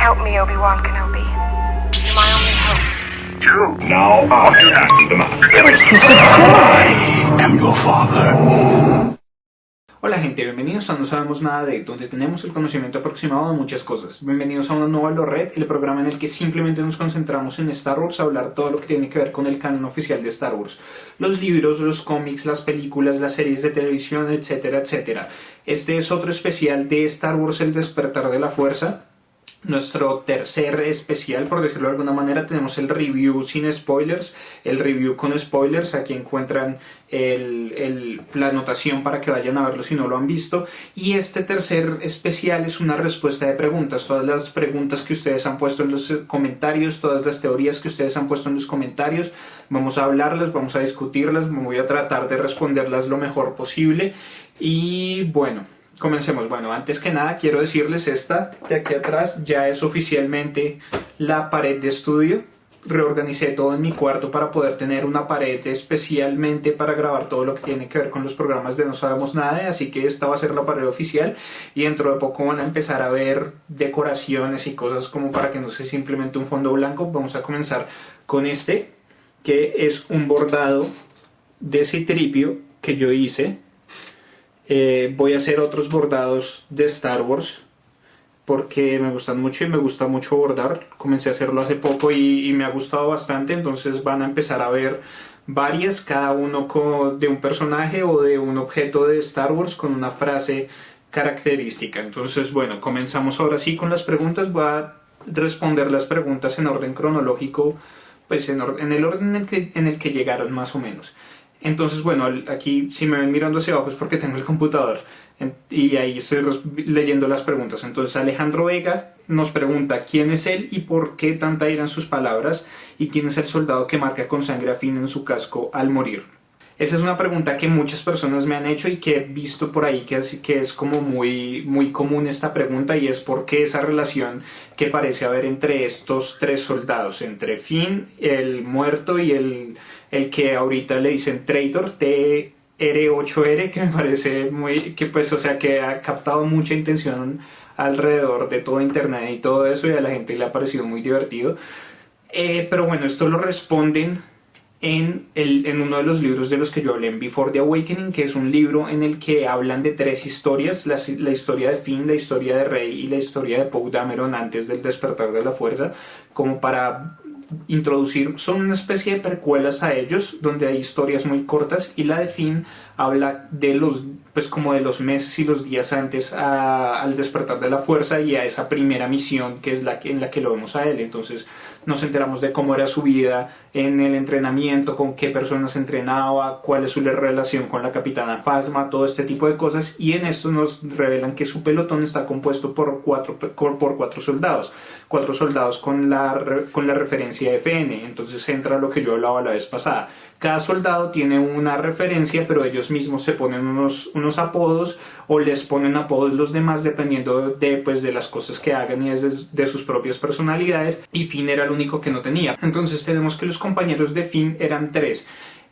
Help me, Obi-Wan Kenobi. You're my only hope. True. Now I am the Master. I am your father. Hola gente, bienvenidos a No Sabemos Nada de, donde tenemos el conocimiento aproximado de muchas cosas. Bienvenidos a una nueva Red, el programa en el que simplemente nos concentramos en Star Wars, a hablar todo lo que tiene que ver con el canon oficial de Star Wars. Los libros, los cómics, las películas, las series de televisión, etcétera, etcétera. Este es otro especial de Star Wars, El Despertar de la Fuerza. Nuestro tercer especial, por decirlo de alguna manera. Tenemos el review sin spoilers, el review con spoilers. Aquí encuentran la anotación para que vayan a verlo si no lo han visto. Y este tercer especial es una respuesta de preguntas. Todas las preguntas que ustedes han puesto en los comentarios, todas las teorías que ustedes han puesto en los comentarios, vamos a hablarlas, vamos a discutirlas, voy a tratar de responderlas lo mejor posible. Y bueno, comencemos. Bueno, antes que nada quiero decirles, esta de aquí atrás ya es oficialmente la pared de estudio. Reorganicé todo en mi cuarto para poder tener una pared especialmente para grabar todo lo que tiene que ver con los programas de No Sabemos Nada, así que esta va a ser la pared oficial y dentro de poco van a empezar a ver decoraciones y cosas como para que no sea simplemente un fondo blanco. Vamos a comenzar con este, que es un bordado de Citripio que yo hice. Voy a hacer otros bordados de Star Wars porque me gustan mucho y me gusta mucho bordar. Comencé a hacerlo hace poco y me ha gustado bastante, entonces van a empezar a ver varias, cada uno de un personaje o de un objeto de Star Wars con una frase característica. Entonces bueno, comenzamos ahora sí con las preguntas. Voy a responder las preguntas en orden cronológico, pues en el orden en el que llegaron más o menos. Entonces, bueno, aquí si me ven mirando hacia abajo es porque tengo el computador y ahí estoy leyendo las preguntas. Entonces, Alejandro Vega nos pregunta quién es él y por qué tanta ira en sus palabras, y quién es el soldado que marca con sangre a Finn en su casco al morir. Esa es una pregunta que muchas personas me han hecho y que he visto por ahí que es como muy común esta pregunta, y es por qué esa relación que parece haber entre estos tres soldados, entre Finn, el muerto, y el que ahorita le dicen traitor, TR8R, que me parece que pues, o sea, que ha captado mucha intención alrededor de todo internet y todo eso, y a la gente le ha parecido muy divertido. Pero bueno, esto lo responden en uno de los libros de los que yo hablé, en Before the Awakening, que es un libro en el que hablan de tres historias: la historia de Finn, la historia de Rey y la historia de Poe Dameron antes del despertar de la fuerza, como para introducir, son una especie de precuelas a ellos, donde hay historias muy cortas, y la de Finn habla de como de los meses y los días antes al despertar de la fuerza y a esa primera misión que es en la que lo vemos a él. Entonces nos enteramos de cómo era su vida en el entrenamiento, con qué personas entrenaba, cuál es su relación con la capitana Phasma, todo este tipo de cosas, y en esto nos revelan que su pelotón está compuesto por cuatro soldados con la referencia FN. Entonces entra lo que yo hablaba la vez pasada. Cada soldado tiene una referencia, pero ellos mismos se ponen unos apodos, o les ponen apodos los demás dependiendo de las cosas que hagan y de sus propias personalidades, y Finn era el único que no tenía. Entonces tenemos que los compañeros de Finn eran tres: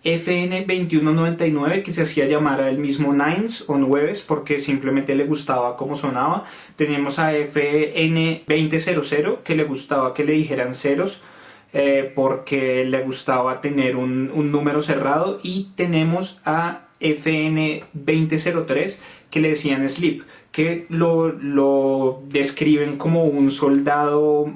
FN 2199, que se hacía llamar a él mismo Nines o Nueves porque simplemente le gustaba cómo sonaba. Tenemos a FN 2000, que le gustaba que le dijeran ceros, porque le gustaba tener un número cerrado. Y tenemos a FN 2003, que le decían Sleep, que lo describen como un soldado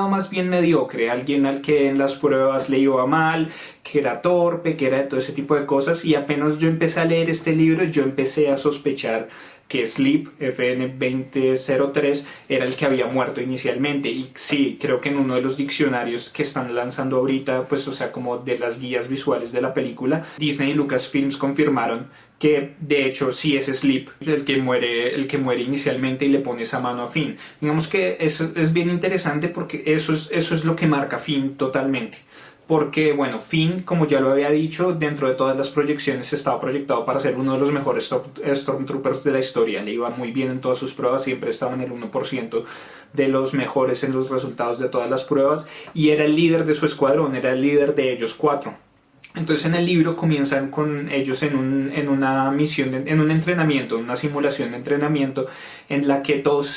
más bien mediocre, alguien al que en las pruebas le iba mal, que era torpe, que era de todo ese tipo de cosas. Y apenas yo empecé a leer este libro, yo empecé a sospechar que Sleep, FN 2003, era el que había muerto inicialmente. Y sí, creo que en uno de los diccionarios que están lanzando ahorita, pues o sea, como de las guías visuales de la película, Disney y Lucasfilms confirmaron que de hecho sí es Sleep el que muere inicialmente y le pone esa mano a Finn. Digamos que eso es bien interesante porque eso es lo que marca Finn totalmente. Porque, bueno, Finn, como ya lo había dicho, dentro de todas las proyecciones estaba proyectado para ser uno de los mejores Stormtroopers de la historia. Le iba muy bien en todas sus pruebas, siempre estaba en el 1% de los mejores en los resultados de todas las pruebas, y era el líder de su escuadrón, era el líder de ellos cuatro. Entonces en el libro comienzan con ellos en una misión, en un entrenamiento, una simulación de entrenamiento en la que todos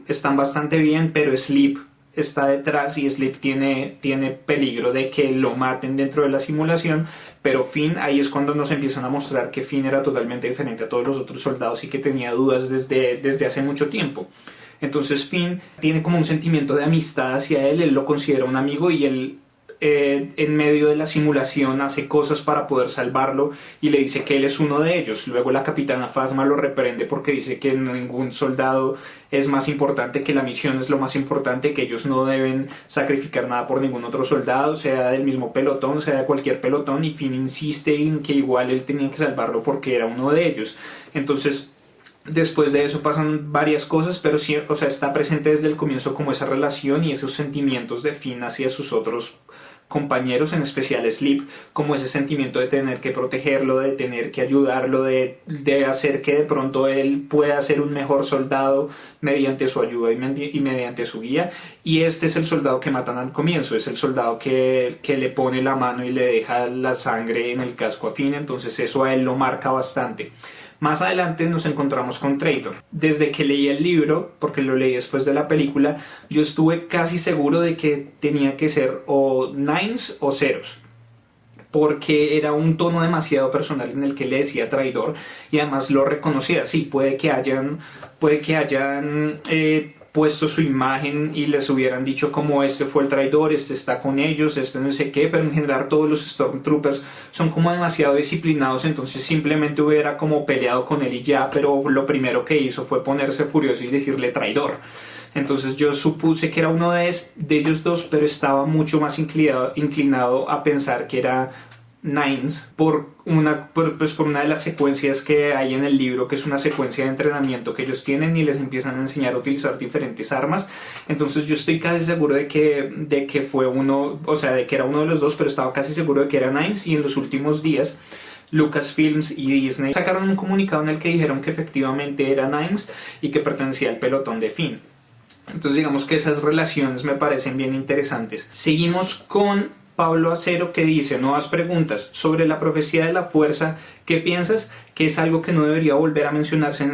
están bastante bien, pero Sleep está detrás y Sleep tiene peligro de que lo maten dentro de la simulación, pero Finn, ahí es cuando nos empiezan a mostrar que Finn era totalmente diferente a todos los otros soldados y que tenía dudas desde hace mucho tiempo. Entonces Finn tiene como un sentimiento de amistad hacia él lo considera un amigo y él en medio de la simulación hace cosas para poder salvarlo y le dice que él es uno de ellos. Luego la capitana Phasma lo reprende porque dice que ningún soldado es más importante, que la misión es lo más importante, que ellos no deben sacrificar nada por ningún otro soldado, sea del mismo pelotón, sea de cualquier pelotón, y Finn insiste en que igual él tenía que salvarlo porque era uno de ellos. Entonces después de eso pasan varias cosas, pero sí, o sea, está presente desde el comienzo como esa relación y esos sentimientos de Finn hacia sus otros compañeros, en especial Sleep, como ese sentimiento de tener que protegerlo, de tener que ayudarlo, de hacer que de pronto él pueda ser un mejor soldado mediante su ayuda y mediante su guía. Y este es el soldado que matan al comienzo, es el soldado que le pone la mano y le deja la sangre en el casco a Finn, entonces eso a él lo marca bastante. Más adelante nos encontramos con Traitor. Desde que leí el libro, porque lo leí después de la película, yo estuve casi seguro de que tenía que ser o nines o ceros, porque era un tono demasiado personal en el que le decía traidor y además lo reconocía. Sí, puede que hayan puesto su imagen y les hubieran dicho como este fue el traidor, este está con ellos, este no sé qué, pero en general todos los Stormtroopers son como demasiado disciplinados, entonces simplemente hubiera como peleado con él y ya, pero lo primero que hizo fue ponerse furioso y decirle traidor. Entonces yo supuse que era uno de ellos dos, pero estaba mucho más inclinado a pensar que era Nines por una de las secuencias que hay en el libro, que es una secuencia de entrenamiento que ellos tienen y les empiezan a enseñar a utilizar diferentes armas. Entonces yo estoy casi seguro de que fue uno, o sea, de que era uno de los dos, pero estaba casi seguro de que era Nines. Y en los últimos días Lucasfilms y Disney sacaron un comunicado en el que dijeron que efectivamente era Nines y que pertenecía al pelotón de Finn. Entonces digamos que esas relaciones me parecen bien interesantes. Seguimos con Pablo Acero, que dice: nuevas preguntas sobre la profecía de la fuerza. ¿Qué piensas? ¿Que es algo que no debería volver a mencionarse en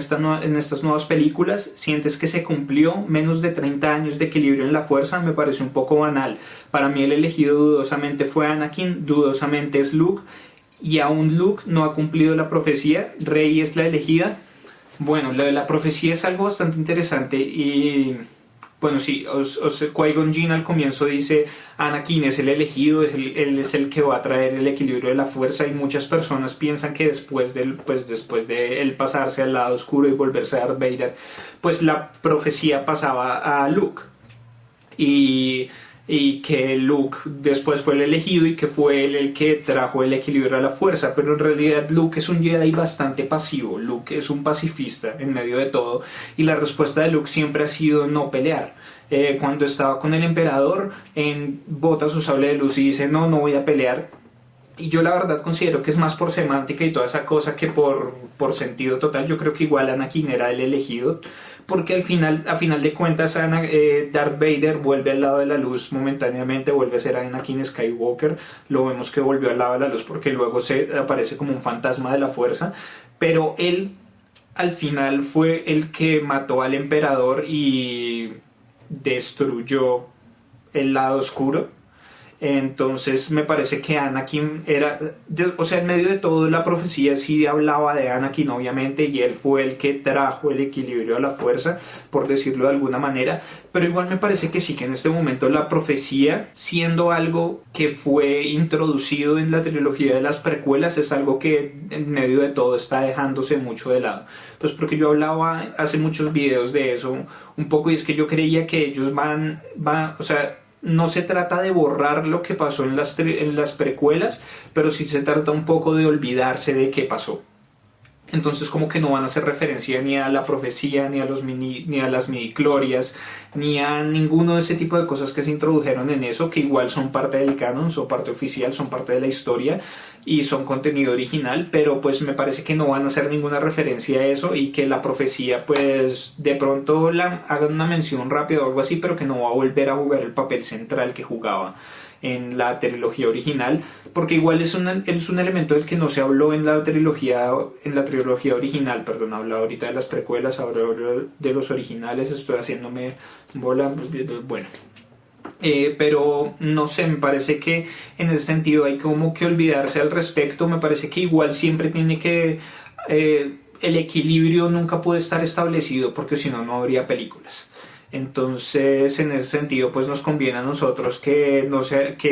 estas nuevas películas? ¿Sientes que se cumplió? Menos de 30 años de equilibrio en la fuerza me parece un poco banal. Para mí el elegido dudosamente fue Anakin, dudosamente es Luke, y aún Luke no ha cumplido la profecía. Rey es la elegida. Bueno, lo de la profecía es algo bastante interesante y... bueno, sí, Qui-Gon Jinn al comienzo dice Anakin es el elegido, él es el que va a traer el equilibrio de la fuerza, y muchas personas piensan que después de él pasarse al lado oscuro y volverse a Darth Vader, pues la profecía pasaba a Luke y que Luke después fue el elegido y que fue él el que trajo el equilibrio a la fuerza, pero en realidad Luke es un Jedi bastante pasivo. Luke es un pacifista en medio de todo y la respuesta de Luke siempre ha sido no pelear. Cuando estaba con el emperador, bota su sable de luz y dice no voy a pelear. Y yo la verdad considero que es más por semántica y toda esa cosa que por sentido total. Yo creo que igual Anakin era el elegido, porque a final de cuentas Darth Vader vuelve al lado de la luz momentáneamente, vuelve a ser Anakin Skywalker. Lo vemos que volvió al lado de la luz porque luego se aparece como un fantasma de la fuerza, pero él al final fue el que mató al emperador y destruyó el lado oscuro. Entonces me parece que Anakin era, o sea, en medio de todo la profecía sí hablaba de Anakin obviamente, y él fue el que trajo el equilibrio a la fuerza, por decirlo de alguna manera, pero igual me parece que sí, que en este momento la profecía, siendo algo que fue introducido en la trilogía de las precuelas, es algo que en medio de todo está dejándose mucho de lado. Pues porque yo hablaba hace muchos videos de eso un poco, y es que yo creía que ellos van, o sea, no se trata de borrar lo que pasó en las precuelas, pero sí se trata un poco de olvidarse de qué pasó. Entonces como que no van a hacer referencia ni a la profecía, ni a las midichlorias, ni a ninguno de ese tipo de cosas que se introdujeron en eso, que igual son parte del canon, son parte oficial, son parte de la historia y son contenido original, pero pues me parece que no van a hacer ninguna referencia a eso, y que la profecía pues de pronto hagan una mención rápida o algo así, pero que no va a volver a jugar el papel central que jugaba en la trilogía original, porque igual es un elemento del que no se habló en la trilogía original, perdón, hablo ahorita de las precuelas, hablo de los originales, estoy haciéndome bola, bueno. Pero no sé, me parece que en ese sentido hay como que olvidarse al respecto. Me parece que igual siempre tiene que el equilibrio nunca puede estar establecido, porque si no, no habría películas. Entonces, en ese sentido, pues nos conviene a nosotros que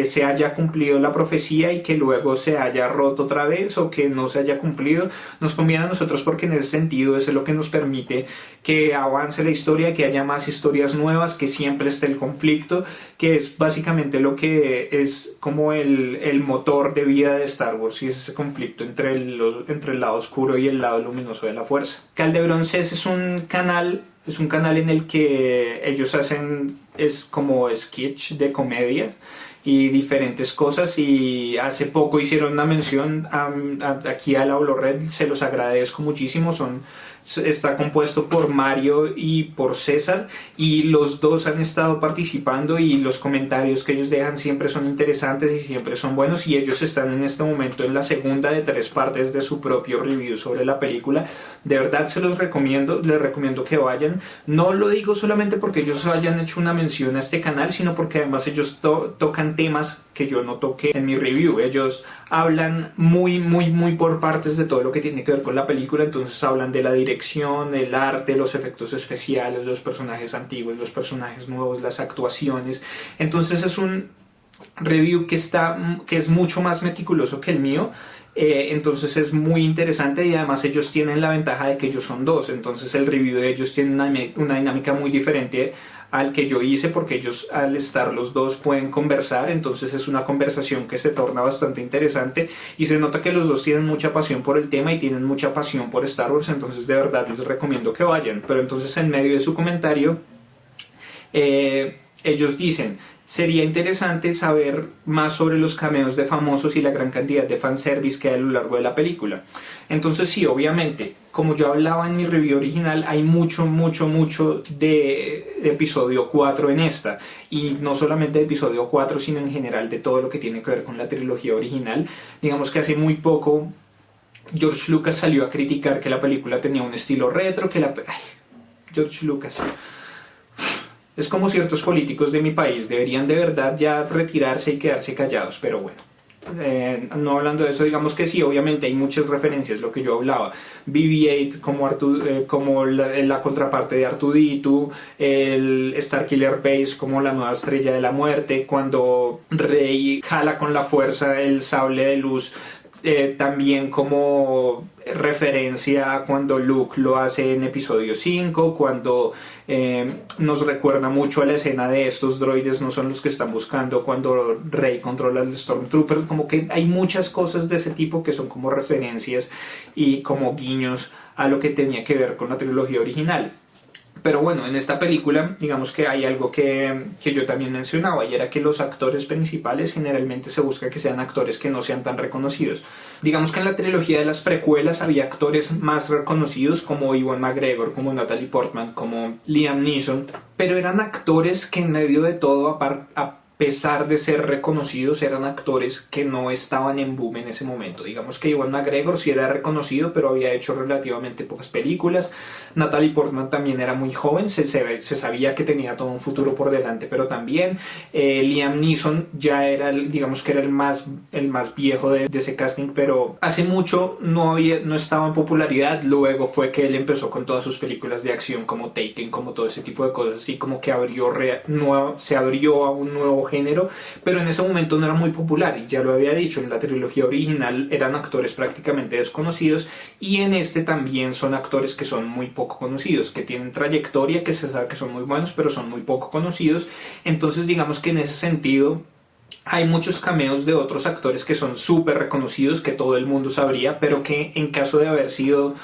se haya cumplido la profecía y que luego se haya roto otra vez, o que no se haya cumplido. Nos conviene a nosotros porque en ese sentido eso es lo que nos permite que avance la historia, que haya más historias nuevas, que siempre esté el conflicto, que es básicamente lo que es como el motor de vida de Star Wars, y es ese conflicto entre el lado oscuro y el lado luminoso de la fuerza. Caldebrón CES es un canal en el que ellos hacen como sketch de comedias y diferentes cosas, y hace poco hicieron una mención aquí a la Red, se los agradezco muchísimo. Está compuesto por Mario y por César, y los dos han estado participando, y los comentarios que ellos dejan siempre son interesantes y siempre son buenos, y ellos están en este momento en la segunda de 3 partes de su propio review sobre la película. De verdad se los recomiendo, les recomiendo que vayan. No lo digo solamente porque ellos hayan hecho una mención a este canal, sino porque además ellos tocan temas que yo no toqué en mi review. Ellos hablan muy por partes de todo lo que tiene que ver con la película. Entonces hablan de la dirección, el arte, los efectos especiales, los personajes antiguos, los personajes nuevos, las actuaciones. Entonces es un review que es mucho más meticuloso que el mío. Entonces es muy interesante, y además ellos tienen la ventaja de que ellos son dos. Entonces el review de ellos tiene una dinámica muy diferente al que yo hice, porque ellos, al estar los dos, pueden conversar. Entonces es una conversación que se torna bastante interesante, y se nota que los dos tienen mucha pasión por el tema y tienen mucha pasión por Star Wars. Entonces de verdad les recomiendo que vayan. Pero entonces, en medio de su comentario, ellos dicen: sería interesante saber más sobre los cameos de famosos y la gran cantidad de fanservice que hay a lo largo de la película. Entonces sí, obviamente, como yo hablaba en mi review original, hay mucho de episodio 4 en esta. Y no solamente de episodio 4, sino en general de todo lo que tiene que ver con la trilogía original. Digamos que hace muy poco George Lucas salió a criticar que la película tenía un estilo retro, George Lucas... Es como ciertos políticos de mi país, deberían de verdad ya retirarse y quedarse callados, pero bueno. No hablando de eso, digamos que sí, obviamente hay muchas referencias, lo que yo hablaba. BB-8 como la contraparte de R2-D2, el Starkiller Base como la nueva estrella de la muerte, cuando Rey jala con la fuerza el sable de luz, también como referencia a cuando Luke lo hace en episodio 5, cuando nos recuerda mucho a la escena de estos droides no son los que están buscando cuando Rey controla al Stormtrooper. Como que hay muchas cosas de ese tipo que son como referencias y como guiños a lo que tenía que ver con la trilogía original. Pero bueno, en esta película, digamos que hay algo que yo también mencionaba, y era que los actores principales generalmente se busca que sean actores que no sean tan reconocidos. Digamos que en la trilogía de las precuelas había actores más reconocidos, como Ewan McGregor, como Natalie Portman, como Liam Neeson, pero eran actores que en medio de todo, a pesar de ser reconocidos, eran actores que no estaban en boom en ese momento. Digamos que Ewan McGregor sí era reconocido, pero había hecho relativamente pocas películas. Natalie Portman también era muy joven, se sabía que tenía todo un futuro por delante, pero también Liam Neeson ya era, digamos que era el más viejo de ese casting, pero hace mucho no estaba en popularidad. Luego fue que él empezó con todas sus películas de acción, como Taken, como todo ese tipo de cosas, así como que se abrió a un nuevo género, pero en ese momento no era muy popular, y ya lo había dicho, en la trilogía original eran actores prácticamente desconocidos, y en este también son actores que son muy poco conocidos, que tienen trayectoria, que se sabe que son muy buenos, pero son muy poco conocidos. Entonces digamos que en ese sentido hay muchos cameos de otros actores que son súper reconocidos, que todo el mundo sabría, pero que en caso de haber sido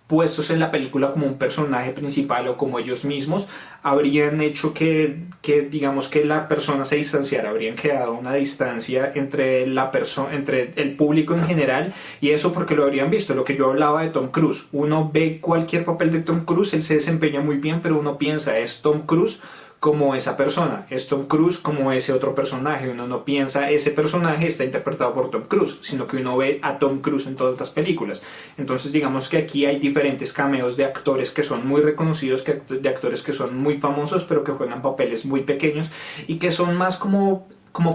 puestos en la película como un personaje principal o como ellos mismos, habrían hecho que digamos que la persona se distanciara, habrían creado una distancia entre el público en general, y eso porque lo habrían visto. Lo que yo hablaba de Tom Cruise, uno ve cualquier papel de Tom Cruise, él se desempeña muy bien, pero uno piensa, es Tom Cruise como esa persona, es Tom Cruise como ese otro personaje. Uno no piensa ese personaje está interpretado por Tom Cruise, sino que uno ve a Tom Cruise en todas las películas. Entonces digamos que aquí hay diferentes cameos de actores que son muy reconocidos, de actores que son muy famosos, pero que juegan papeles muy pequeños y que son más como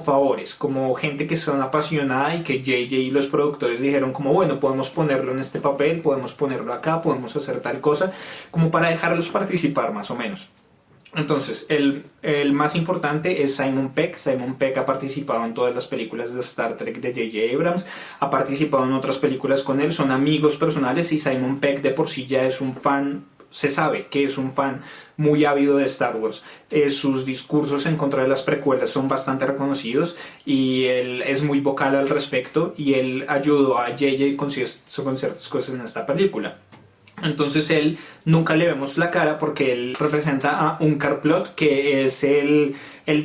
favores, como gente que son apasionada y que JJ y los productores dijeron como bueno, podemos ponerlo en este papel, podemos ponerlo acá, podemos hacer tal cosa, como para dejarlos participar más o menos. Entonces, el más importante es Simon Pegg. Simon Pegg ha participado en todas las películas de Star Trek de J.J. Abrams, ha participado en otras películas con él, son amigos personales y Simon Pegg de por sí ya es un fan, se sabe que es un fan muy ávido de Star Wars. Sus discursos en contra de las precuelas son bastante reconocidos y él es muy vocal al respecto y él ayudó a J.J. con ciertas cosas en esta película. Entonces él nunca le vemos la cara porque él representa a Unkar Plutt, que es el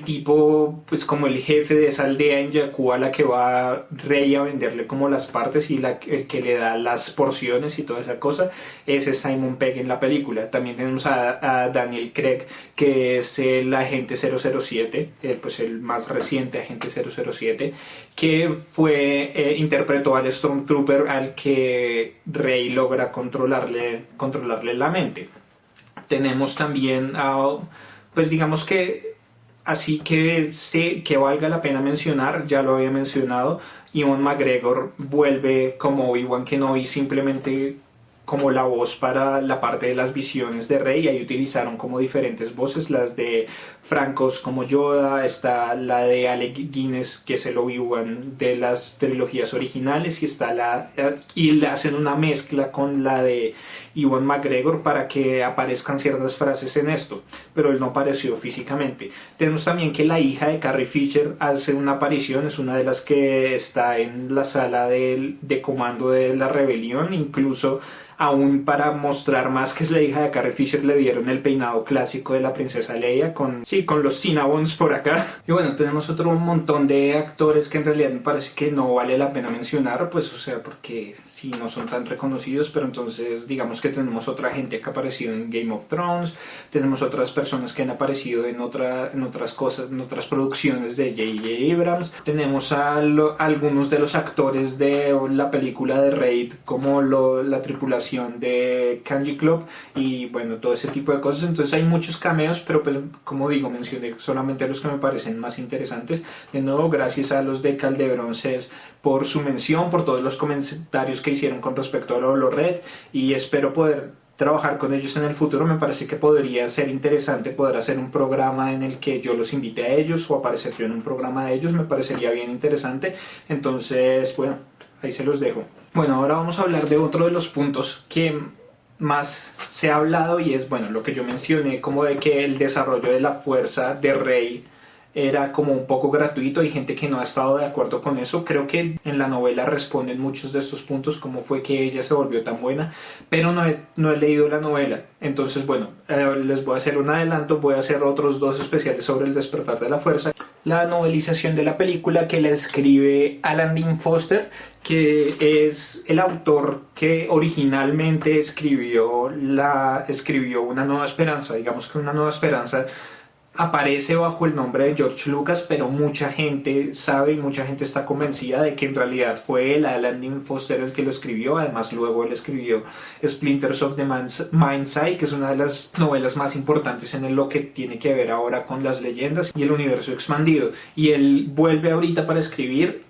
tipo, pues como el jefe de esa aldea en Jakku a la que va Rey a venderle como las partes y el que le da las porciones y toda esa cosa. Ese es Simon Pegg en la película. También tenemos a Daniel Craig, que es el agente 007, pues el más reciente agente 007, que interpretó al Stormtrooper al que Rey logra controlarle la mente. Tenemos también pues digamos que así que valga la pena mencionar, ya lo había mencionado, Ewan McGregor vuelve como Obi-Wan Kenobi simplemente como la voz para la parte de las visiones de Rey. Ahí utilizaron como diferentes voces, las de Frank Oz como Yoda, está la de Alec Guinness, que es el Obi-Wan de las trilogías originales, y le hacen una mezcla con la de Ewan McGregor para que aparezcan ciertas frases en esto, pero él no apareció físicamente. Tenemos también que la hija de Carrie Fisher hace una aparición, es una de las que está en la sala de comando de la rebelión, incluso aún para mostrar más que es la hija de Carrie Fisher le dieron el peinado clásico de la princesa Leia con los Cinnabons por acá. Y bueno, tenemos otro montón de actores que en realidad me parece que no vale la pena mencionar, pues o sea, porque sí no son tan reconocidos, pero entonces digamos que tenemos otra gente que ha aparecido en Game of Thrones, tenemos otras personas que han aparecido en otras cosas, en otras producciones de J.J. Abrams, tenemos a algunos de los actores de la película de Raid como la tripulación de Kanji Club y bueno, todo ese tipo de cosas. Entonces hay muchos cameos, pero pues, como digo, mencioné solamente los que me parecen más interesantes. De nuevo, gracias a los de Caldebronces por su mención, por todos los comentarios que hicieron con respecto a Holo Red, y espero poder trabajar con ellos en el futuro. Me parece que podría ser interesante poder hacer un programa en el que yo los invite a ellos o aparecer yo en un programa de ellos, me parecería bien interesante. Entonces, bueno, ahí se los dejo. Bueno, ahora vamos a hablar de otro de los puntos que más se ha hablado y es, bueno, lo que yo mencioné, como de que el desarrollo de la fuerza de Rey era como un poco gratuito. Hay gente que no ha estado de acuerdo con eso. Creo que en la novela responden muchos de estos puntos, cómo fue que ella se volvió tan buena, pero no he leído la novela. Entonces, bueno, les voy a hacer un adelanto, voy a hacer otros 2 especiales sobre el despertar de la fuerza. La novelización de la película que la escribe Alan Dean Foster, que es el autor que originalmente escribió Una Nueva Esperanza. Digamos que Una Nueva Esperanza aparece bajo el nombre de George Lucas, pero mucha gente sabe y mucha gente está convencida de que en realidad fue él, Alan Dean Foster, el que lo escribió. Además, luego él escribió Splinters of the Mind's Eye, que es una de las novelas más importantes en lo que tiene que ver ahora con las leyendas y el universo expandido. Y él vuelve ahorita para escribir.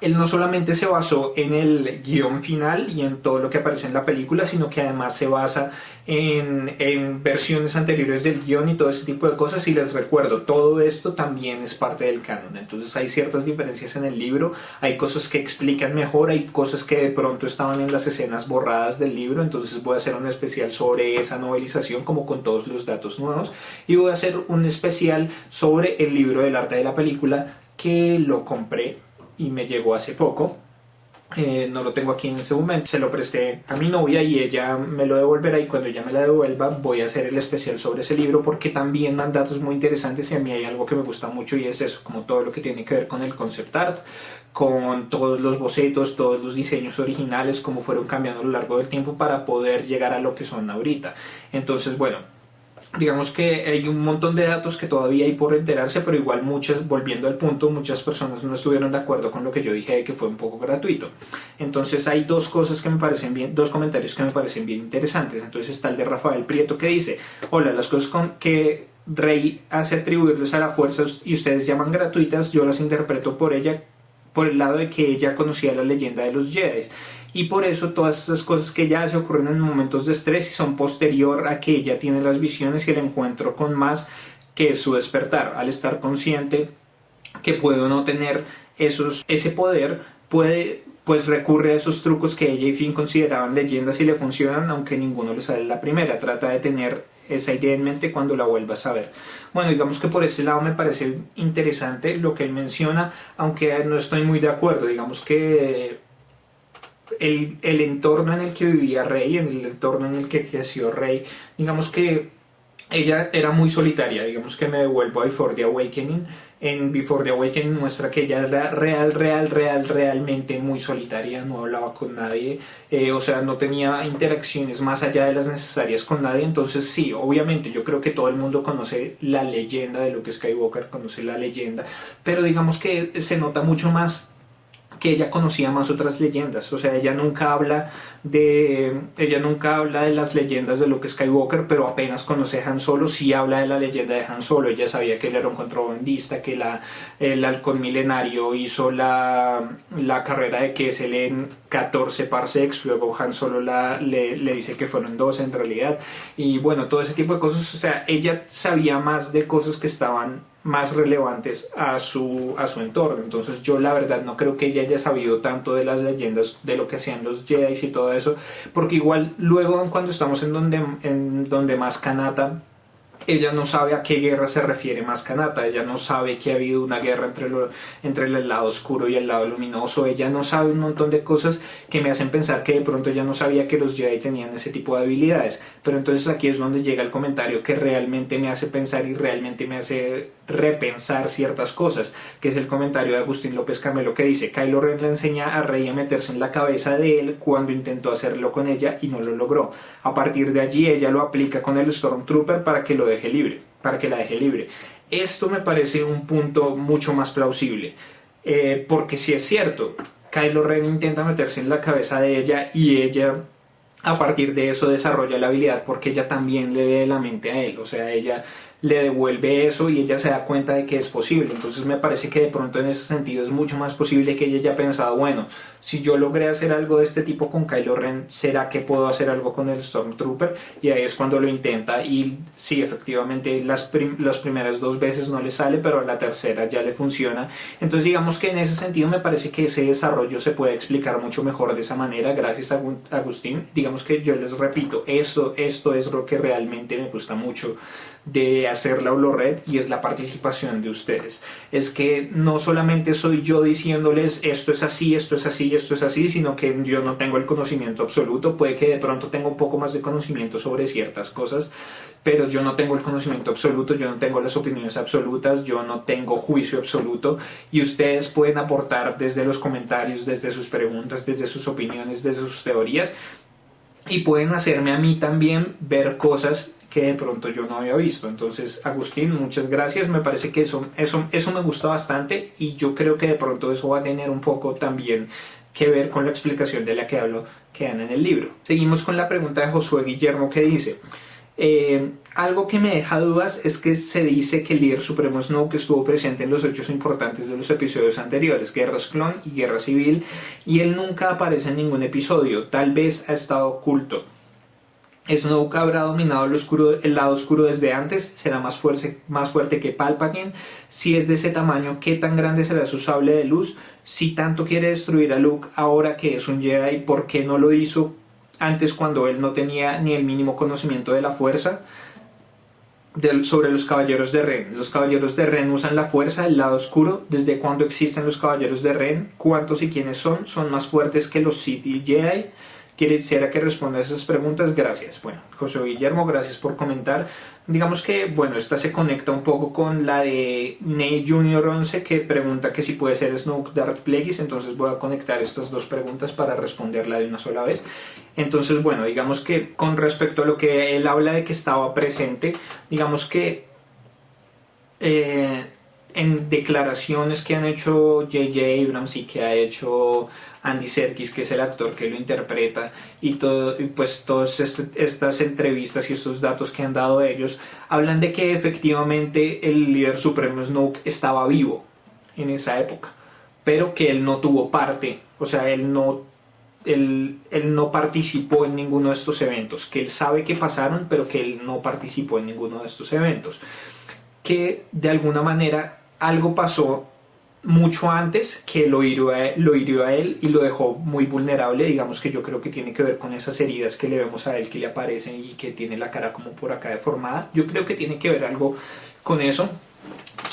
Él no solamente se basó en el guión final y en todo lo que aparece en la película, sino que además se basa en versiones anteriores del guión y todo ese tipo de cosas. Y les recuerdo, todo esto también es parte del canon. Entonces hay ciertas diferencias en el libro, hay cosas que explican mejor, hay cosas que de pronto estaban en las escenas borradas del libro. Entonces voy a hacer un especial sobre esa novelización, como con todos los datos nuevos. Y voy a hacer un especial sobre el libro del arte de la película, que lo compré y me llegó hace poco. No lo tengo aquí en este momento, se lo presté a mi novia y ella me lo devolverá, y cuando ella me la devuelva voy a hacer el especial sobre ese libro, porque también dan datos muy interesantes y a mí hay algo que me gusta mucho, y es eso, como todo lo que tiene que ver con el concept art, con todos los bocetos, todos los diseños originales, cómo fueron cambiando a lo largo del tiempo para poder llegar a lo que son ahorita. Entonces, bueno, digamos que hay un montón de datos que todavía hay por enterarse, pero igual muchas, volviendo al punto, muchas personas no estuvieron de acuerdo con lo que yo dije de que fue un poco gratuito. Entonces hay dos cosas que me parecen bien, dos comentarios que me parecen bien interesantes. Entonces está el de Rafael Prieto que dice: hola, las cosas que Rey hace atribuirles a la fuerza y ustedes llaman gratuitas, yo las interpreto por ella, por el lado de que ella conocía la leyenda de los Jedi. Y por eso todas esas cosas que ella hace ocurren en momentos de estrés y son posterior a que ella tiene las visiones y el encuentro con más, que es su despertar. Al estar consciente que puede o no tener ese poder, pues recurre a esos trucos que ella y Finn consideraban leyendas y le funcionan, aunque ninguno le sale la primera. Trata de tener esa idea en mente cuando la vuelvas a ver. Bueno, digamos que por ese lado me parece interesante lo que él menciona, aunque no estoy muy de acuerdo. Digamos que el entorno en el que vivía Rey, en el entorno en el que creció Rey, digamos que ella era muy solitaria. Digamos que me devuelvo a Before the Awakening. En Before the Awakening muestra que ella era realmente muy solitaria, no hablaba con nadie, o sea, no tenía interacciones más allá de las necesarias con nadie. Entonces sí, obviamente yo creo que todo el mundo conoce la leyenda de Luke Skywalker, conoce la leyenda, pero digamos que se nota mucho más que ella conocía más otras leyendas. O sea, ella nunca habla de las leyendas de Luke Skywalker, pero apenas conoce a Han Solo. Sí habla de la leyenda de Han Solo. Ella sabía que él era un contrabandista, que el halcón milenario hizo la carrera de Kessel en 14 parsecs, luego Han Solo le dice que fueron 12 en realidad, y bueno, todo ese tipo de cosas. O sea, ella sabía más de cosas que estaban más relevantes a su entorno. Entonces yo la verdad no creo que ella haya sabido tanto de las leyendas, de lo que hacían los Jedi y todo eso, porque igual luego cuando estamos en donde más Kanata, ella no sabe a qué guerra se refiere más Kanata. Ella no sabe que ha habido una guerra entre el lado oscuro y el lado luminoso. Ella no sabe un montón de cosas que me hacen pensar que de pronto ella no sabía que los Jedi tenían ese tipo de habilidades. Pero entonces aquí es donde llega el comentario que realmente me hace pensar y realmente me hace repensar ciertas cosas, que es el comentario de Agustín López Camelo, que dice: Kylo Ren le enseña a Rey a meterse en la cabeza de él cuando intentó hacerlo con ella y no lo logró. A partir de allí ella lo aplica con el Stormtrooper para que la deje libre. Esto me parece un punto mucho más plausible, porque si es cierto, Kylo Ren intenta meterse en la cabeza de ella y ella a partir de eso desarrolla la habilidad, porque ella también le lee la mente a él. O sea, ella le devuelve eso y ella se da cuenta de que es posible. Entonces me parece que de pronto en ese sentido es mucho más posible que ella haya pensado: bueno, si yo logré hacer algo de este tipo con Kylo Ren, ¿será que puedo hacer algo con el Stormtrooper? Y ahí es cuando lo intenta, y sí, efectivamente las primeras 2 veces no le sale, pero a la tercera ya le funciona. Entonces digamos que en ese sentido me parece que ese desarrollo se puede explicar mucho mejor de esa manera, gracias a Agustín. Digamos que yo les repito, esto es lo que realmente me gusta mucho de hacer la HoloRed, y es la participación de ustedes. Es que no solamente soy yo diciéndoles esto es así, esto es así, esto es así, sino que yo no tengo el conocimiento absoluto. Puede que de pronto tenga un poco más de conocimiento sobre ciertas cosas, pero yo no tengo el conocimiento absoluto, yo no tengo las opiniones absolutas, yo no tengo juicio absoluto, y ustedes pueden aportar desde los comentarios, desde sus preguntas, desde sus opiniones, desde sus teorías, y pueden hacerme a mí también ver cosas que de pronto yo no había visto. Entonces, Agustín, muchas gracias. Me parece que eso me gusta bastante, y yo creo que de pronto eso va a tener un poco también que ver con la explicación de la que hablo que dan en el libro. Seguimos con la pregunta de Josué Guillermo, que dice: algo que me deja dudas es que se dice que el líder supremo Snoke estuvo presente en los hechos importantes de los episodios anteriores, Guerras Clon y Guerra Civil, y él nunca aparece en ningún episodio. Tal vez ha estado oculto. Snoke habrá dominado el lado oscuro desde antes, será más fuerte que Palpatine. Si es de ese tamaño, ¿qué tan grande será su sable de luz? Si tanto quiere destruir a Luke ahora que es un Jedi, ¿por qué no lo hizo antes, cuando él no tenía ni el mínimo conocimiento de la fuerza? Sobre los Caballeros de Ren. Los Caballeros de Ren usan la fuerza, el lado oscuro. ¿Desde cuándo existen los Caballeros de Ren? ¿Cuántos y quiénes son? ¿Son más fuertes que los Sith y Jedi? quisiera que responda a esas preguntas. Gracias. Bueno, José Guillermo, gracias por comentar. Digamos que, bueno, esta se conecta un poco con la de Ney Junior 11, que pregunta que si puede ser Snoke Darth Plagueis. Entonces voy a conectar estas dos preguntas para responderla de una sola vez. Entonces, bueno, digamos que con respecto a lo que él habla de que estaba presente, digamos que en declaraciones que han hecho J.J. Abrams y que ha hecho Andy Serkis, que es el actor que lo interpreta, y pues todas estas entrevistas y estos datos que han dado ellos, hablan de que efectivamente el líder supremo Snoke estaba vivo en esa época, pero que él no tuvo parte, o sea, él no participó en ninguno de estos eventos, que él sabe que pasaron, pero que él no participó en ninguno de estos eventos, que de alguna manera algo pasó mucho antes que lo hirió a él y lo dejó muy vulnerable. Digamos que yo creo que tiene que ver con esas heridas que le vemos a él, que le aparecen y que tiene la cara como por acá deformada. Yo creo que tiene que ver algo con eso,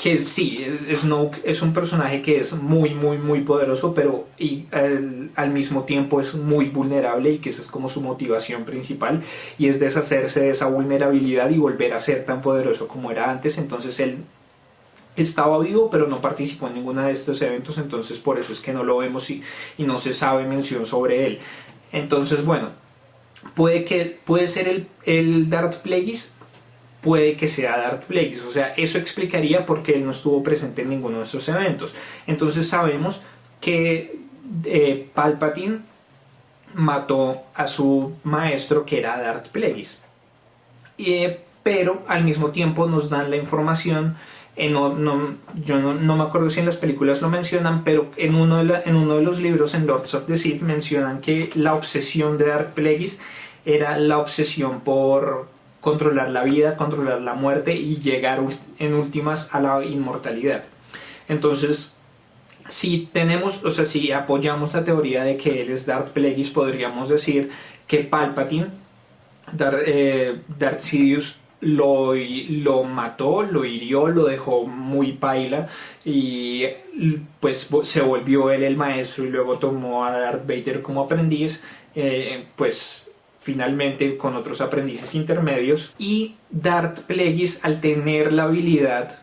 que sí, Snoke es un personaje que es muy poderoso, pero al mismo tiempo es muy vulnerable, y que esa es como su motivación principal, y es deshacerse de esa vulnerabilidad y volver a ser tan poderoso como era antes. Entonces él estaba vivo, pero no participó en ninguno de estos eventos, entonces por eso es que no lo vemos y no se sabe mención sobre él. Entonces, bueno, puede ser el Darth Plagueis, puede que sea Darth Plagueis, o sea, eso explicaría por qué él no estuvo presente en ninguno de esos eventos. Entonces sabemos que Palpatine mató a su maestro, que era Darth Plagueis, pero al mismo tiempo nos dan la información. Yo no me acuerdo si en las películas lo mencionan, pero en uno de los libros, en Lords of the Sith, mencionan que la obsesión de Darth Plagueis era la obsesión por controlar la vida, controlar la muerte y llegar en últimas a la inmortalidad. Entonces, si apoyamos la teoría de que él es Darth Plagueis, podríamos decir que Palpatine, Darth Sidious, lo mató, lo hirió, lo dejó muy paila, y pues se volvió él el maestro, y luego tomó a Darth Vader como aprendiz, pues finalmente con otros aprendices intermedios. Y Darth Plagueis, al tener la habilidad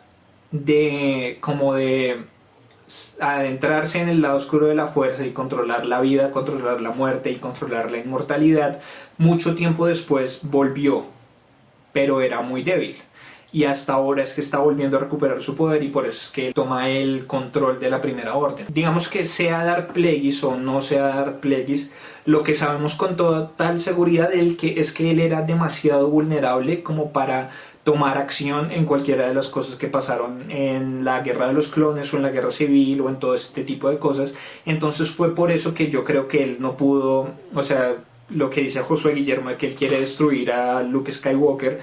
de adentrarse en el lado oscuro de la fuerza y controlar la vida, controlar la muerte y controlar la inmortalidad, mucho tiempo después volvió, pero era muy débil, y hasta ahora es que está volviendo a recuperar su poder, y por eso es que él toma el control de la Primera Orden. Digamos que sea Darth Plagueis o no sea Darth Plagueis, lo que sabemos con total seguridad es que él era demasiado vulnerable como para tomar acción en cualquiera de las cosas que pasaron en la Guerra de los Clones o en la Guerra Civil o en todo este tipo de cosas. Entonces fue por eso que yo creo que él no pudo, o sea, lo que dice Josué Guillermo de que él quiere destruir a Luke Skywalker,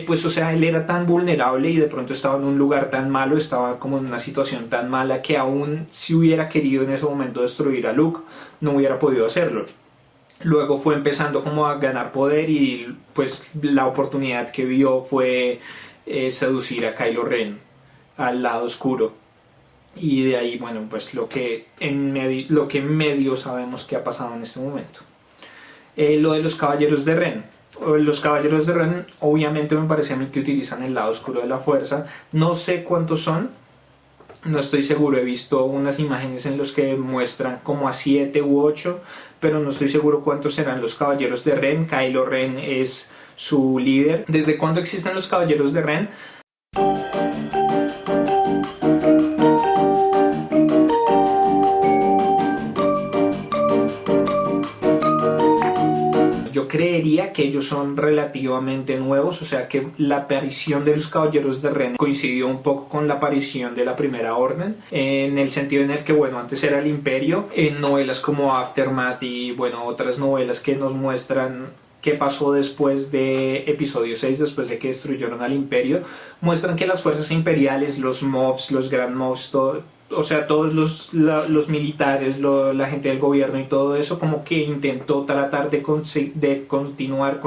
pues o sea, él era tan vulnerable y de pronto estaba en un lugar tan malo, estaba como en una situación tan mala, que aún si hubiera querido en ese momento destruir a Luke, no hubiera podido hacerlo. Luego fue empezando como a ganar poder, y pues la oportunidad que vio fue seducir a Kylo Ren al lado oscuro, y de ahí, bueno, pues lo que en medio sabemos que ha pasado en este momento. Lo de los Caballeros de Ren. Los Caballeros de Ren, obviamente, me parece a mí que utilizan el lado oscuro de la fuerza. No sé cuántos son, no estoy seguro. He visto unas imágenes en las que muestran como a 7 u 8, pero no estoy seguro cuántos serán los Caballeros de Ren. Kylo Ren es su líder. ¿Desde cuándo existen los Caballeros de Ren? Yo creería que ellos son relativamente nuevos, o sea que la aparición de los Caballeros de Ren coincidió un poco con la aparición de la Primera Orden, en el sentido en el que, bueno, antes era el Imperio. En novelas como Aftermath y, bueno, otras novelas que nos muestran qué pasó después de episodio 6, después de que destruyeron al Imperio, muestran que las fuerzas imperiales, los Moffs, los Grand Moffs, o sea, todos los militares, la gente del gobierno y todo eso, como que intentó tratar de continuar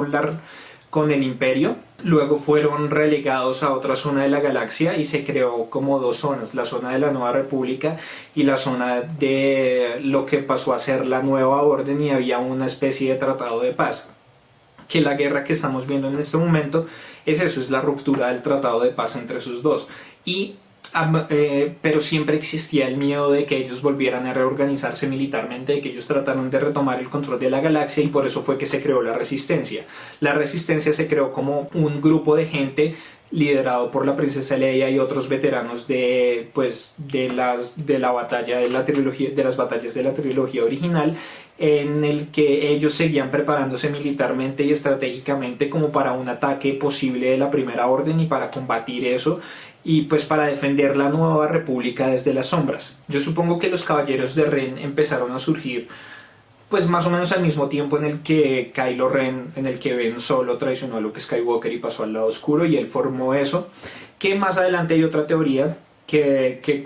con el Imperio. Luego fueron relegados a otra zona de la galaxia y se creó como dos zonas, la zona de la Nueva República y la zona de lo que pasó a ser la Nueva Orden, y había una especie de tratado de paz. Que la guerra que estamos viendo en este momento es eso, es la ruptura del tratado de paz entre esos dos. Pero siempre existía el miedo de que ellos volvieran a reorganizarse militarmente, de que ellos trataron de retomar el control de la galaxia, y por eso fue que se creó la Resistencia. La Resistencia se creó como un grupo de gente liderado por la princesa Leia y otros veteranos de la batalla de la trilogía, de las batallas de la trilogía original, en el que ellos seguían preparándose militarmente y estratégicamente como para un ataque posible de la Primera Orden y para combatir eso, y pues para defender la Nueva República desde las sombras. Yo supongo que los Caballeros de Ren empezaron a surgir pues más o menos al mismo tiempo en el que Kylo Ren, en el que Ben Solo traicionó a Luke Skywalker y pasó al lado oscuro, y él formó eso. Que más adelante hay otra teoría que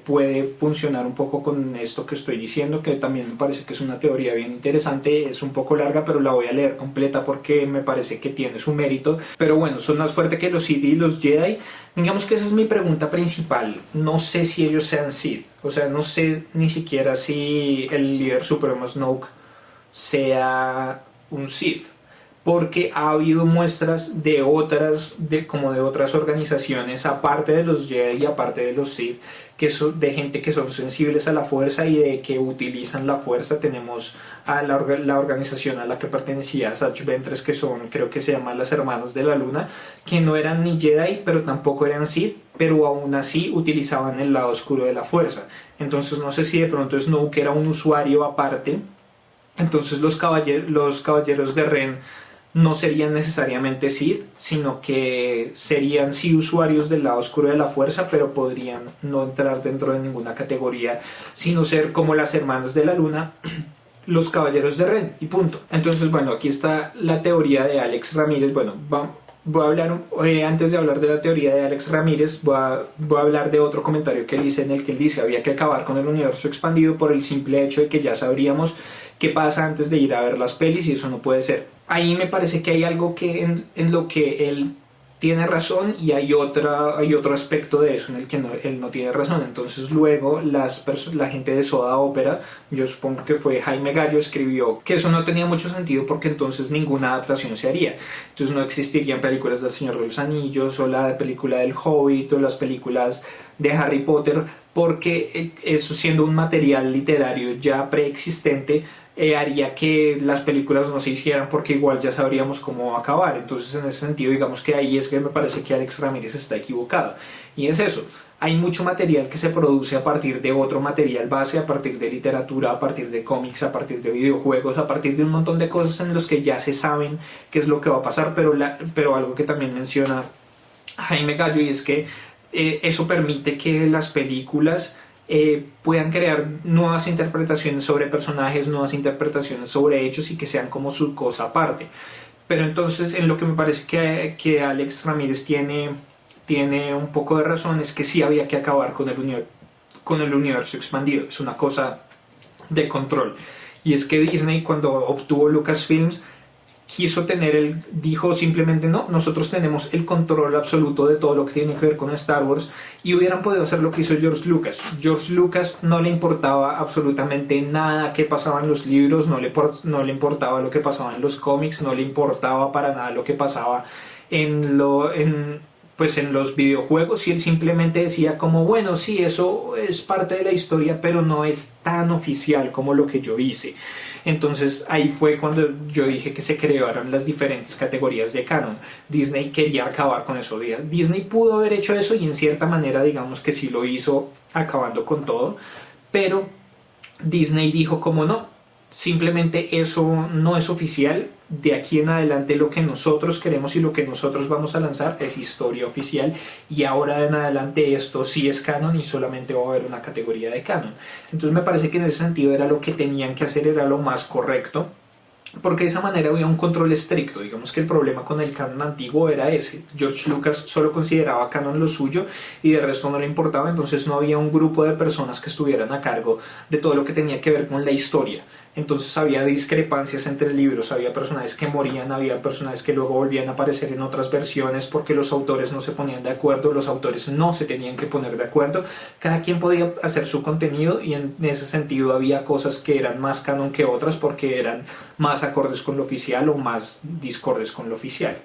puede funcionar un poco con esto que estoy diciendo, que también me parece que es una teoría bien interesante. Es un poco larga, pero la voy a leer completa porque me parece que tiene su mérito. Pero bueno, son más fuertes que los Sith y los Jedi. Digamos que esa es mi pregunta principal. No sé si ellos sean Sith, o sea, no sé ni siquiera si el líder supremo Snoke sea un Sith, porque ha habido muestras de otras organizaciones, aparte de los Jedi y aparte de los Sith, de gente que son sensibles a la fuerza y de que utilizan la fuerza. Tenemos a la organización a la que pertenecía Sash Ventress, que son, creo que se llaman las Hermanas de la Luna, que no eran ni Jedi, pero tampoco eran Sith, pero aún así utilizaban el lado oscuro de la fuerza. Entonces no sé si de pronto Snoke era un usuario aparte. Entonces los caballeros de Ren no serían necesariamente Sith, sino que serían sí usuarios del lado oscuro de la fuerza, pero podrían no entrar dentro de ninguna categoría, sino ser como las Hermanas de la Luna, los Caballeros de Ren, y punto. Entonces, bueno, aquí está la teoría de Alex Ramírez. Bueno, voy a hablar, antes de hablar de la teoría de Alex Ramírez, voy a hablar de otro comentario que él dice, en el que él dice: había que acabar con el universo expandido por el simple hecho de que ya sabríamos qué pasa antes de ir a ver las pelis, y eso no puede ser. Ahí me parece que hay algo que en lo que él tiene razón, y hay otro aspecto de eso en el que él no tiene razón. Entonces luego la gente de Soda Opera, yo supongo que fue Jaime Gallo, escribió que eso no tenía mucho sentido porque entonces ninguna adaptación se haría. Entonces no existirían películas del Señor de los Anillos, o la película del Hobbit, o las películas de Harry Potter, porque eso, siendo un material literario ya preexistente, haría que las películas no se hicieran, porque igual ya sabríamos cómo acabar. Entonces, en ese sentido, digamos que ahí es que me parece que Alex Ramírez está equivocado, y es eso: hay mucho material que se produce a partir de otro material base, a partir de literatura, a partir de cómics, a partir de videojuegos, a partir de un montón de cosas en los que ya se saben qué es lo que va a pasar. Pero algo que también menciona Jaime Gallo, y es que eso permite que las películas puedan crear nuevas interpretaciones sobre personajes, nuevas interpretaciones sobre hechos, y que sean como su cosa aparte. Pero entonces, en lo que me parece que Alex Ramírez tiene un poco de razón, es que sí había que acabar con el universo expandido. Es una cosa de control, y es que Disney, cuando obtuvo Lucasfilms, dijo simplemente: no, nosotros tenemos el control absoluto de todo lo que tiene que ver con Star Wars, y hubieran podido hacer lo que hizo George Lucas. George Lucas no le importaba absolutamente nada que pasaba en los libros, no le importaba lo que pasaba en los cómics, no le importaba para nada lo que pasaba en los videojuegos, y él simplemente decía como: bueno, sí, eso es parte de la historia, pero no es tan oficial como lo que yo hice. Entonces ahí fue cuando yo dije que se crearon las diferentes categorías de canon. Disney quería acabar con eso. Disney pudo haber hecho eso, y en cierta manera digamos que sí lo hizo, acabando con todo, pero Disney dijo como: no, simplemente eso no es oficial. De aquí en adelante lo que nosotros queremos y lo que nosotros vamos a lanzar es historia oficial, y ahora en adelante esto sí es canon, y solamente va a haber una categoría de canon. Entonces me parece que en ese sentido era lo que tenían que hacer, era lo más correcto, porque de esa manera había un control estricto. Digamos que el problema con el canon antiguo era ese: George Lucas solo consideraba canon lo suyo y de resto no le importaba. Entonces no había un grupo de personas que estuvieran a cargo de todo lo que tenía que ver con la historia. Entonces había discrepancias entre libros, había personajes que morían, había personajes que luego volvían a aparecer en otras versiones porque los autores no se ponían de acuerdo, los autores no se tenían que poner de acuerdo, cada quien podía hacer su contenido y en ese sentido había cosas que eran más canon que otras porque eran más acordes con lo oficial o más discordes con lo oficial.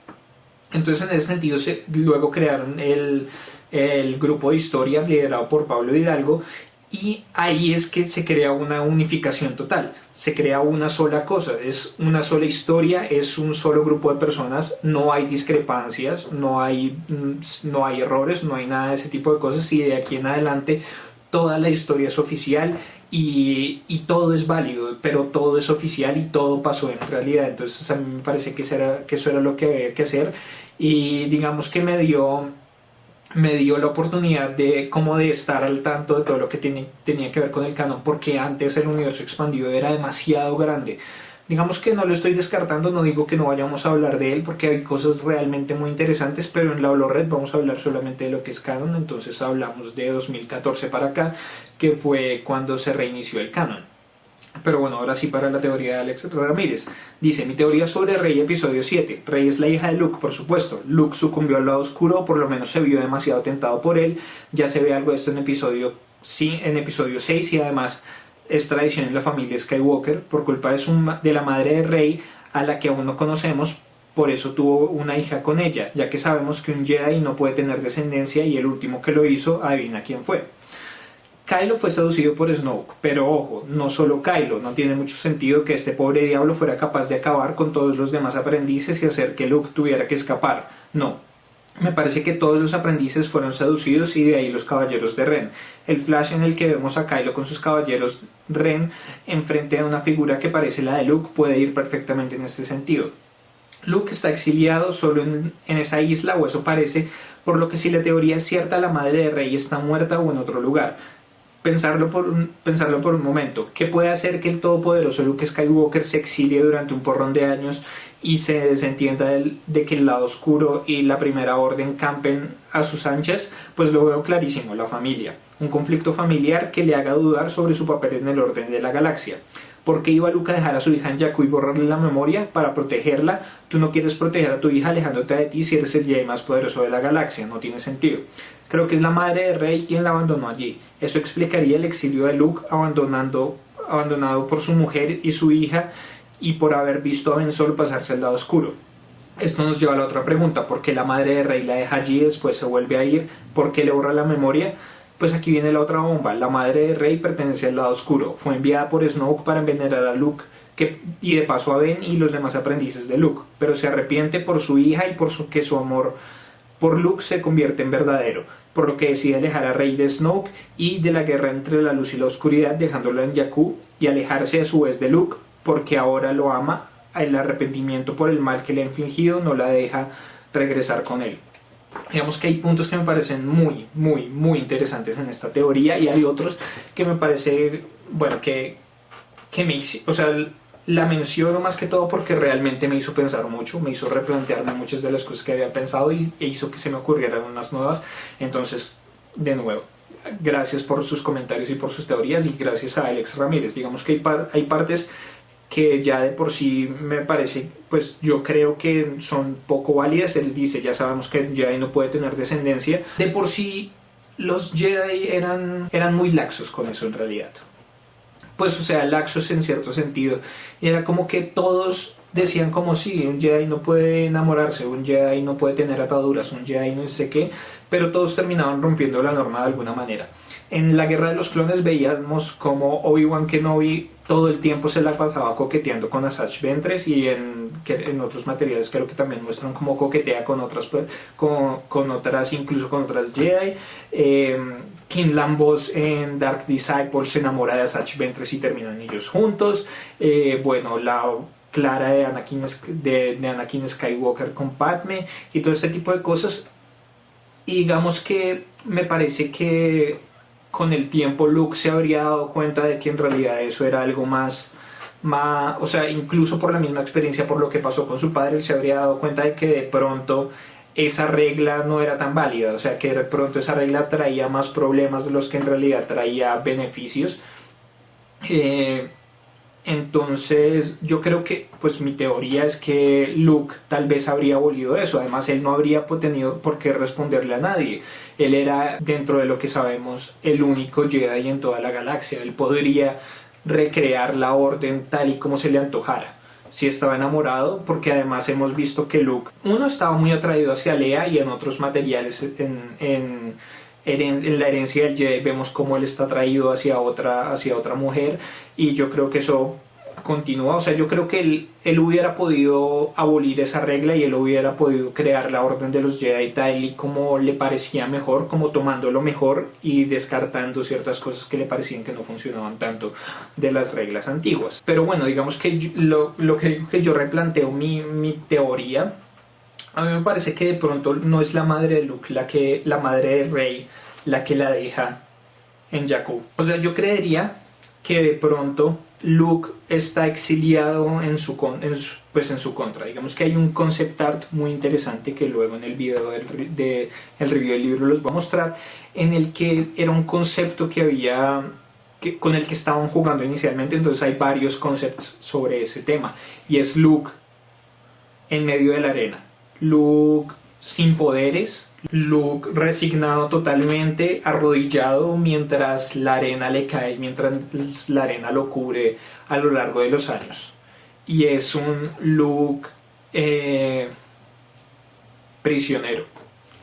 Entonces en ese sentido luego crearon el grupo de historia liderado por Pablo Hidalgo. Y ahí es que se crea una unificación total, se crea una sola cosa, es una sola historia, es un solo grupo de personas, no hay discrepancias, no hay errores, no hay nada de ese tipo de cosas y de aquí en adelante toda la historia es oficial y todo es válido, pero todo es oficial y todo pasó en realidad. Entonces a mí me parece que eso era lo que había que hacer y digamos que me dio la oportunidad de estar al tanto de todo lo que tenía que ver con el canon, porque antes el universo expandido era demasiado grande. Digamos que no lo estoy descartando, no digo que no vayamos a hablar de él porque hay cosas realmente muy interesantes, pero en la Red vamos a hablar solamente de lo que es canon. Entonces hablamos de 2014 para acá, que fue cuando se reinició el canon. Pero bueno, ahora sí para la teoría de Alex Ramírez. Dice, mi teoría sobre Rey episodio 7. Rey es la hija de Luke, por supuesto. Luke sucumbió al lado oscuro, o por lo menos se vio demasiado tentado por él. Ya se ve algo de esto en episodio 6 y además es tradición en la familia Skywalker por culpa de la madre de Rey, a la que aún no conocemos. Por eso tuvo una hija con ella, ya que sabemos que un Jedi no puede tener descendencia y el último que lo hizo, adivina quién fue. Kylo fue seducido por Snoke, pero ojo, no solo Kylo, no tiene mucho sentido que este pobre diablo fuera capaz de acabar con todos los demás aprendices y hacer que Luke tuviera que escapar. No, me parece que todos los aprendices fueron seducidos y de ahí los caballeros de Ren. El flash en el que vemos a Kylo con sus caballeros Ren enfrente a una figura que parece la de Luke puede ir perfectamente en este sentido. Luke está exiliado solo en esa isla, o eso parece, por lo que si la teoría es cierta, la madre de Rey está muerta o en otro lugar. Pensarlo por un momento. ¿Qué puede hacer que el todopoderoso Luke Skywalker se exilie durante un porrón de años y se desentienda de que el lado oscuro y la primera orden campen a sus anchas? Pues lo veo clarísimo, la familia. Un conflicto familiar que le haga dudar sobre su papel en el orden de la galaxia. ¿Por qué iba Luke a dejar a su hija en Jakku y borrarle la memoria? Para protegerla. Tú no quieres proteger a tu hija alejándote de ti si eres el Jedi más poderoso de la galaxia. No tiene sentido. Creo que es la madre de Rey quien la abandonó allí. Eso explicaría el exilio de Luke abandonado por su mujer y su hija y por haber visto a Ben Solo pasarse al lado oscuro. Esto nos lleva a la otra pregunta. ¿Por qué la madre de Rey la deja allí y después se vuelve a ir? ¿Por qué le borra la memoria? Pues aquí viene la otra bomba. La madre de Rey pertenece al lado oscuro. Fue enviada por Snoke para envenenar a Luke y de paso a Ben y los demás aprendices de Luke. Pero se arrepiente por su hija y que su amor por Luke se convierte en verdadero, por lo que decide alejar a Rey de Snoke y de la guerra entre la luz y la oscuridad, dejándolo en Jakku y alejarse a su vez de Luke, porque ahora lo ama. El arrepentimiento por el mal que le ha infligido no la deja regresar con él. Digamos que hay puntos que me parecen muy, muy, muy interesantes en esta teoría y hay otros que me parece, bueno, que la menciono más que todo porque realmente me hizo pensar mucho, me hizo replantearme muchas de las cosas que había pensado e hizo que se me ocurrieran unas nuevas. Entonces, de nuevo, gracias por sus comentarios y por sus teorías y gracias a Alex Ramírez. Digamos que hay partes que ya de por sí me parece, pues yo creo que son poco válidas. Él dice, ya sabemos que el Jedi no puede tener descendencia. De por sí los Jedi eran muy laxos con eso en realidad. Pues o sea, laxos en cierto sentido. Y era como que todos decían como sí, un Jedi no puede enamorarse, un Jedi no puede tener ataduras, un Jedi no sé qué, pero todos terminaban rompiendo la norma de alguna manera. En la Guerra de los Clones veíamos como Obi-Wan Kenobi todo el tiempo se la pasaba coqueteando con Asajj Ventress y en otros materiales creo que también muestran cómo coquetea con otras, incluso con otras Jedi. Quinlan Vos en Dark Disciples se enamora de Asajj Ventress y terminan ellos juntos. Bueno, la Clara de Anakin Skywalker con Padme y todo este tipo de cosas. Y digamos que me parece que con el tiempo Luke se habría dado cuenta de que en realidad eso era algo más, o sea, incluso por la misma experiencia, por lo que pasó con su padre, él se habría dado cuenta de que de pronto esa regla no era tan válida, o sea, que de pronto esa regla traía más problemas de los que en realidad traía beneficios. Entonces yo creo que, pues mi teoría es que Luke tal vez habría abolido eso. Además él no habría tenido por qué responderle a nadie. Él era, dentro de lo que sabemos, el único Jedi en toda la galaxia. Él podría recrear la orden tal y como se le antojara. Si estaba enamorado, porque además hemos visto que Luke, uno, estaba muy atraído hacia Leia, y en otros materiales, en la herencia del Jedi, vemos cómo él está atraído hacia otra mujer, y yo creo que eso continúa. O sea, yo creo que él hubiera podido abolir esa regla, y él hubiera podido crear la orden de los Jedi tal y como le parecía mejor, como tomando lo mejor y descartando ciertas cosas que le parecían que no funcionaban tanto de las reglas antiguas. Pero bueno, digamos que lo que digo, que yo replanteo mi teoría. A mí me parece que de pronto no es la madre de Luke, la madre de Rey, la que la deja en Jakku. O sea, yo creería que de pronto Luke está exiliado en su contra. Digamos que hay un concept art muy interesante que luego en el video el review del libro los voy a mostrar, en el que era un concepto con el que estaban jugando inicialmente. Entonces hay varios conceptos sobre ese tema, y es Luke en medio de la arena, Luke sin poderes, Luke resignado totalmente, arrodillado mientras la arena le cae, mientras la arena lo cubre a lo largo de los años. Y es un Luke prisionero.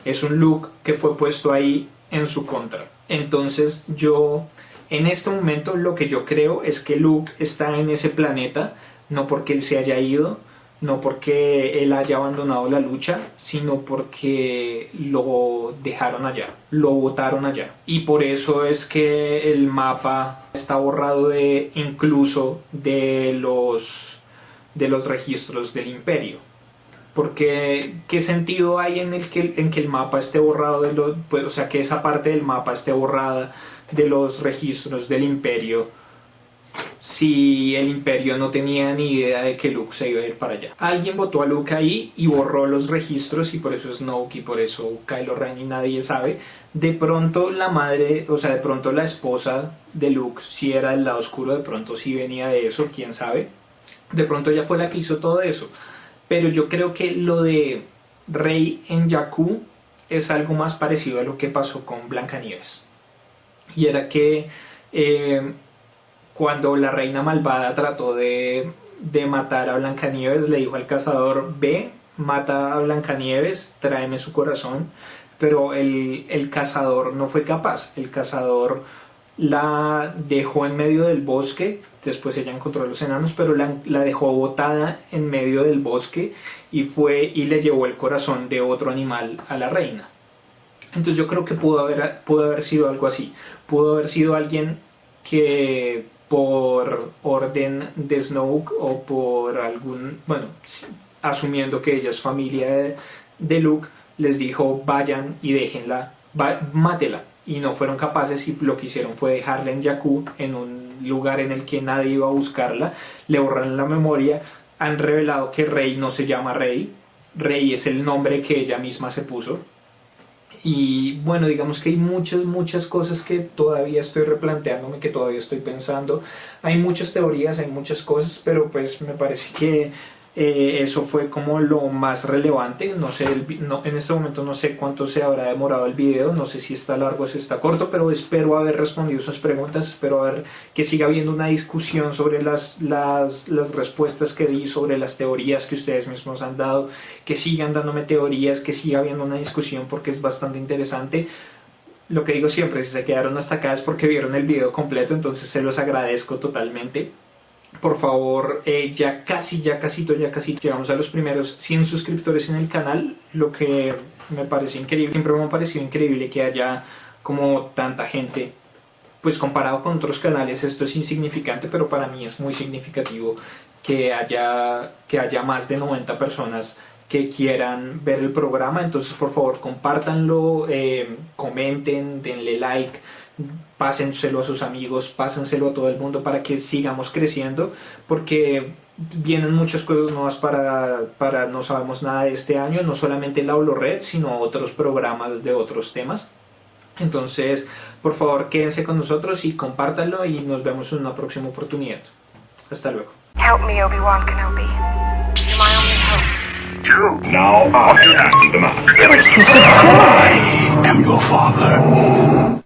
Es un Luke que fue puesto ahí en su contra. Entonces yo, en este momento, lo que yo creo es que Luke está en ese planeta, no porque él se haya ido, no porque él haya abandonado la lucha, sino porque lo dejaron allá, lo botaron allá. Y por eso es que el mapa está borrado incluso de los registros del Imperio. Porque ¿qué sentido hay en que el mapa esté borrado o sea, que esa parte del mapa esté borrada de los registros del Imperio, si el Imperio no tenía ni idea de que Luke se iba a ir para allá? Alguien votó a Luke ahí y borró los registros, y por eso Snoke y por eso Kylo Ren, y nadie sabe. De pronto la madre, o sea, de pronto la esposa de Luke, si era del lado oscuro, de pronto sí venía de eso, quién sabe. De pronto ella fue la que hizo todo eso. Pero yo creo que lo de Rey en Jakku es algo más parecido a lo que pasó con Blancanieves. Y era que cuando la reina malvada trató de matar a Blancanieves, le dijo al cazador: ve, mata a Blancanieves, tráeme su corazón. Pero el cazador no fue capaz. El cazador la dejó en medio del bosque. Después ella encontró a los enanos, pero la dejó botada en medio del bosque, y fue y le llevó el corazón de otro animal a la reina. Entonces yo creo que pudo haber sido algo así. Pudo haber sido alguien que, por orden de Snoke, o por asumiendo que ella es familia de Luke, les dijo: vayan y déjenla, mátela. Y no fueron capaces, y lo que hicieron fue dejarla en Jakku, en un lugar en el que nadie iba a buscarla. Le borraron la memoria. Han revelado que Rey no se llama Rey. Rey es el nombre que ella misma se puso. Y bueno, digamos que hay muchas cosas que todavía estoy replanteándome, que todavía estoy pensando. Hay muchas teorías, hay muchas cosas, pero pues me parece que eso fue como lo más relevante. No sé, en este momento no sé cuánto se habrá demorado el video, no sé si está largo o si está corto, pero espero haber respondido sus preguntas, espero que siga habiendo una discusión sobre las respuestas que di, sobre las teorías que ustedes mismos han dado, que sigan dándome teorías, que siga habiendo una discusión, porque es bastante interesante. Lo que digo siempre, si se quedaron hasta acá es porque vieron el video completo, entonces se los agradezco totalmente. Por favor, ya casi llegamos a los primeros 100 suscriptores en el canal, lo que me parece increíble. Siempre me ha parecido increíble que haya como tanta gente. Pues comparado con otros canales esto es insignificante, pero para mí es muy significativo que haya más de 90 personas que quieran ver el programa. Entonces, por favor, compártanlo, comenten, denle like, pásenselo a sus amigos, pásenselo a todo el mundo, para que sigamos creciendo, porque vienen muchas cosas nuevas para No Sabemos Nada de este año, no solamente la Holo-Red, sino otros programas de otros temas. Entonces, por favor, quédense con nosotros y compártanlo, y nos vemos en una próxima oportunidad. Hasta luego. Help me, Obi-Wan Kenobi. You're my only hope. You now are Arjuna the Master. I am your father.